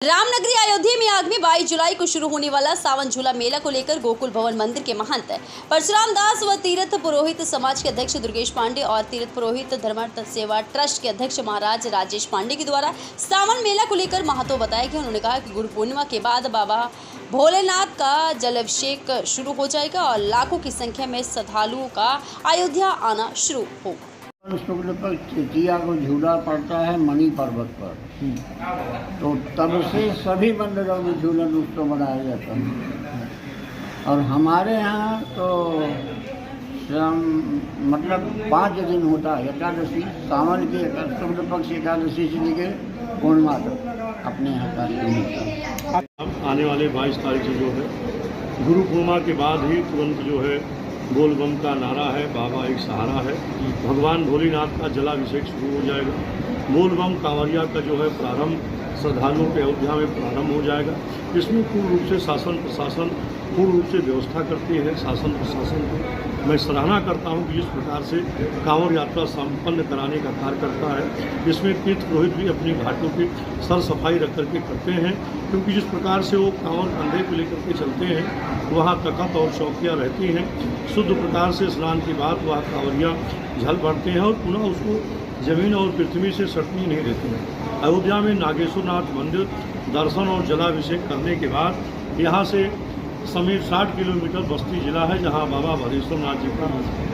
रामनगरी अयोध्या में आगामी 22 जुलाई को शुरू होने वाला सावन झूला मेला को लेकर गोकुल भवन मंदिर के महंत परशुराम दास व तीर्थ पुरोहित समाज के अध्यक्ष दुर्गेश पांडे और तीर्थ पुरोहित धर्मार्थ सेवा ट्रस्ट के अध्यक्ष महाराज राजेश पांडे के द्वारा सावन मेला को लेकर महत्व बताया गया। उन्होंने कहा कि गुरु पूर्णिमा के बाद बाबा भोलेनाथ का जलाभिषेक शुरू हो जाएगा और लाखों की संख्या में श्रद्धालुओं का अयोध्या आना शुरू होगा। शुक्ल पर तृतीया को झूला पड़ता है मणि पर्वत पर, तो तब से सभी मंदिरों में झूलन उत्सव मनाया जाता है। और हमारे यहाँ तो मतलब 5 दिन होता है। एकादशी सावन के शुक्ल पक्ष एकादशी से लेकर पूर्णिमा तक अपने यहाँ का होता है। आने वाले 22 तारीख से जो है गुरु पूर्णिमा के बाद ही तुरंत जो है बोल बम का नारा है, बाबा एक सहारा है, भगवान भोलेनाथ का जलाभिषेक शुरू हो जाएगा। बोल बम कांवरिया का जो है प्रारंभ श्रद्धालुओं के अयोध्या में प्रारंभ हो जाएगा। इसमें पूर्ण रूप से शासन प्रशासन पूर्ण रूप से व्यवस्था करती है। शासन प्रशासन को मैं सराहना करता हूं कि जिस प्रकार से कांवड़ यात्रा संपन्न कराने का कार्य करता है। इसमें तीर्थ पुरोहित भी अपनी घाटों की सर सफाई रख करके करते हैं, क्योंकि जिस प्रकार से वो कांवड़ कंधे को लेकर के चलते हैं वहाँ तखत और चौकियाँ रहती हैं। शुद्ध प्रकार से स्नान के बाद वह कांवरिया झल भरते हैं और पुनः उसको जमीन और पृथ्वी से सटनी नहीं देते हैं। अयोध्या में नागेश्वरनाथ मंदिर दर्शन और जलाभिषेक करने के बाद यहाँ से समीप 60 किलोमीटर बस्ती जिला है, जहाँ बाबा भदेश्वर नाथ जी का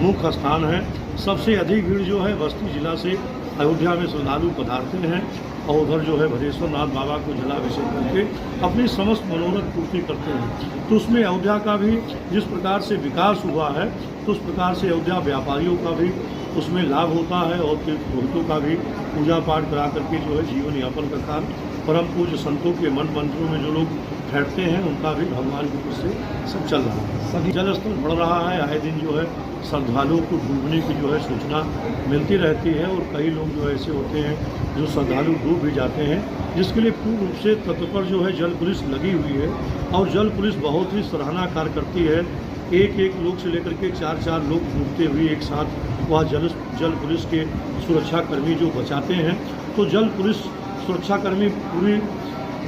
मुख्य स्थान है। सबसे अधिक भीड़ जो है बस्ती जिला से अयोध्या में श्रद्धालु पधारते हैं और उधर जो है भदेश्वर नाथ बाबा को जलाभिषेक करके अपनी समस्त मनोरथ पूर्ति करते हैं। तो उसमें अयोध्या का भी जिस प्रकार से विकास हुआ है, तो उस प्रकार से अयोध्या व्यापारियों का भी उसमें लाभ होता है और तीर्थ पुरोहितों का भी पूजा पाठ करा करके जो है जीवन यापन का कार्य परम पूज्य संतों के मन मंदिरों में जो लोग ठहरते हैं उनका भी भगवान की कृपा से सब चल रहा है। सभी जल स्तर बढ़ रहा है। आए दिन जो है श्रद्धालुओं को डूबने की जो है सूचना मिलती रहती है और कई लोग जो ऐसे होते हैं जो श्रद्धालु डूब भी जाते हैं, जिसके लिए पूर्ण रूप से तट पर जो है जल पुलिस लगी हुई है और जल पुलिस बहुत ही सराहना कार्य करती है। एक लोग से लेकर के 4 लोग डूबते हुए एक साथ वह जल पुलिस के सुरक्षाकर्मी जो बचाते हैं। तो जल पुलिस सुरक्षाकर्मी पूरी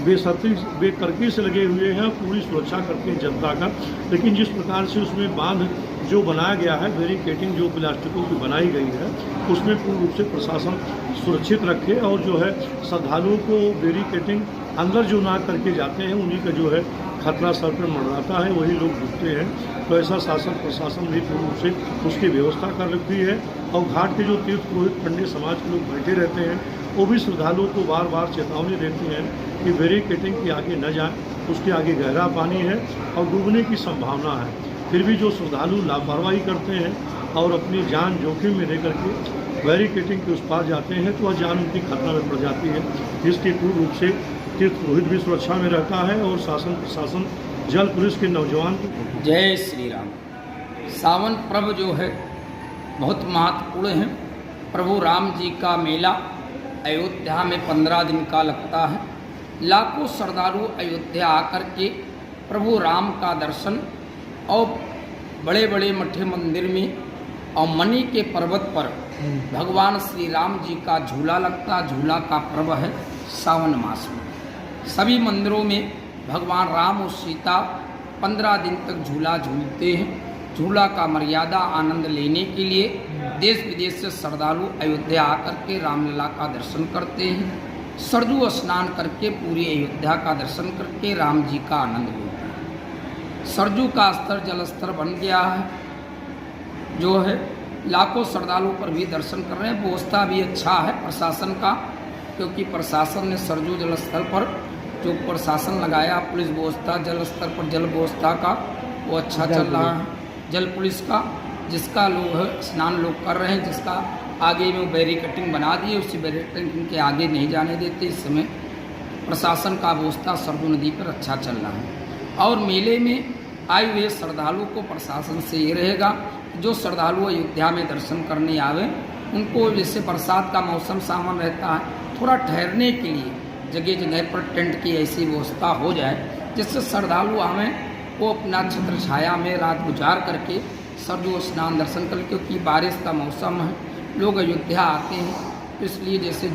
बेतरकीब से लगे हुए हैं, पूरी सुरक्षा करते हैं जनता का। लेकिन जिस प्रकार से उसमें बांध जो बनाया गया है, बैरिकेडिंग जो प्लास्टिकों की बनाई गई है, उसमें पूर्ण रूप से प्रशासन सुरक्षित रखे और जो है श्रद्धालुओं को बैरिकेडिंग अंदर जो ना करके जाते हैं उन्हीं का जो है खतरा सर पर मंडराता है, वही लोग डूबते हैं। तो ऐसा शासन प्रशासन भी पूर्ण रूप से उसकी व्यवस्था कर रखी है। और घाट के जो तीर्थ पुरोहित पंडित समाज के लोग बैठे रहते हैं वो भी श्रद्धालुओं को बार बार चेतावनी देते हैं कि बैरिकेडिंग के आगे न जाएं, उसके आगे गहरा पानी है और डूबने की संभावना है। फिर भी जो श्रद्धालु लापरवाही करते हैं और अपनी जान जोखिम में लेकर के बैरिकेडिंग के उस पार जाते हैं तो वह जान उनकी खतरा में पड़ जाती है। इसके पूर्ण रूप से तीर्थ पुरोहित भी सुरक्षा में रहता है और शासन प्रशासन जल पुलिस के नौजवान। जय श्री राम। सावन पर्व जो है बहुत महत्वपूर्ण है। प्रभु राम जी का मेला अयोध्या में 15 दिन का लगता है। लाखों श्रद्धालु अयोध्या आकर के प्रभु राम का दर्शन और बड़े बड़े मठे मंदिर में और मणि के पर्वत पर भगवान श्री राम जी का झूला लगता। झूला का पर्व है सावन मास में। सभी मंदिरों में भगवान राम और सीता 15 दिन तक झूला झूलते हैं। झूला का मर्यादा आनंद लेने के लिए देश विदेश से श्रद्धालु अयोध्या आकर के रामलला का दर्शन करते हैं। सरजू स्नान करके पूरी अयोध्या का दर्शन करके राम जी का आनंद लेते हैं। सरजू का स्तर जल स्तर बन गया है, जो है लाखों श्रद्धालुओं पर भी दर्शन कर रहे हैं। व्यवस्था भी अच्छा है प्रशासन का, क्योंकि प्रशासन ने सरजू जल स्थल पर जो प्रशासन लगाया, पुलिस व्यवस्था जल स्तर पर जल व्यवस्था का वो अच्छा चल रहा है। जल पुलिस का जिसका लोग स्नान लोग कर रहे हैं, जिसका आगे में बैरिकेडिंग बना दिए, उसी बैरिकेडिंग के आगे नहीं जाने देते। इस समय प्रशासन का व्यवस्था सरजू नदी पर अच्छा चल रहा है। और मेले में आए हुए श्रद्धालुओं को प्रशासन से ये रहेगा, जो श्रद्धालु अयोध्या में दर्शन करने आवे उनको जैसे बरसात का मौसम सामान रहता है, थोड़ा ठहरने के लिए जगह जगह पर टेंट की ऐसी व्यवस्था हो जाए जिससे श्रद्धालु आवें वो अपना छत्र छाया में रात गुजार करके सरजू स्नान दर्शन कर, क्योंकि बारिश का मौसम है, लोग अयोध्या आते हैं, इसलिए जैसे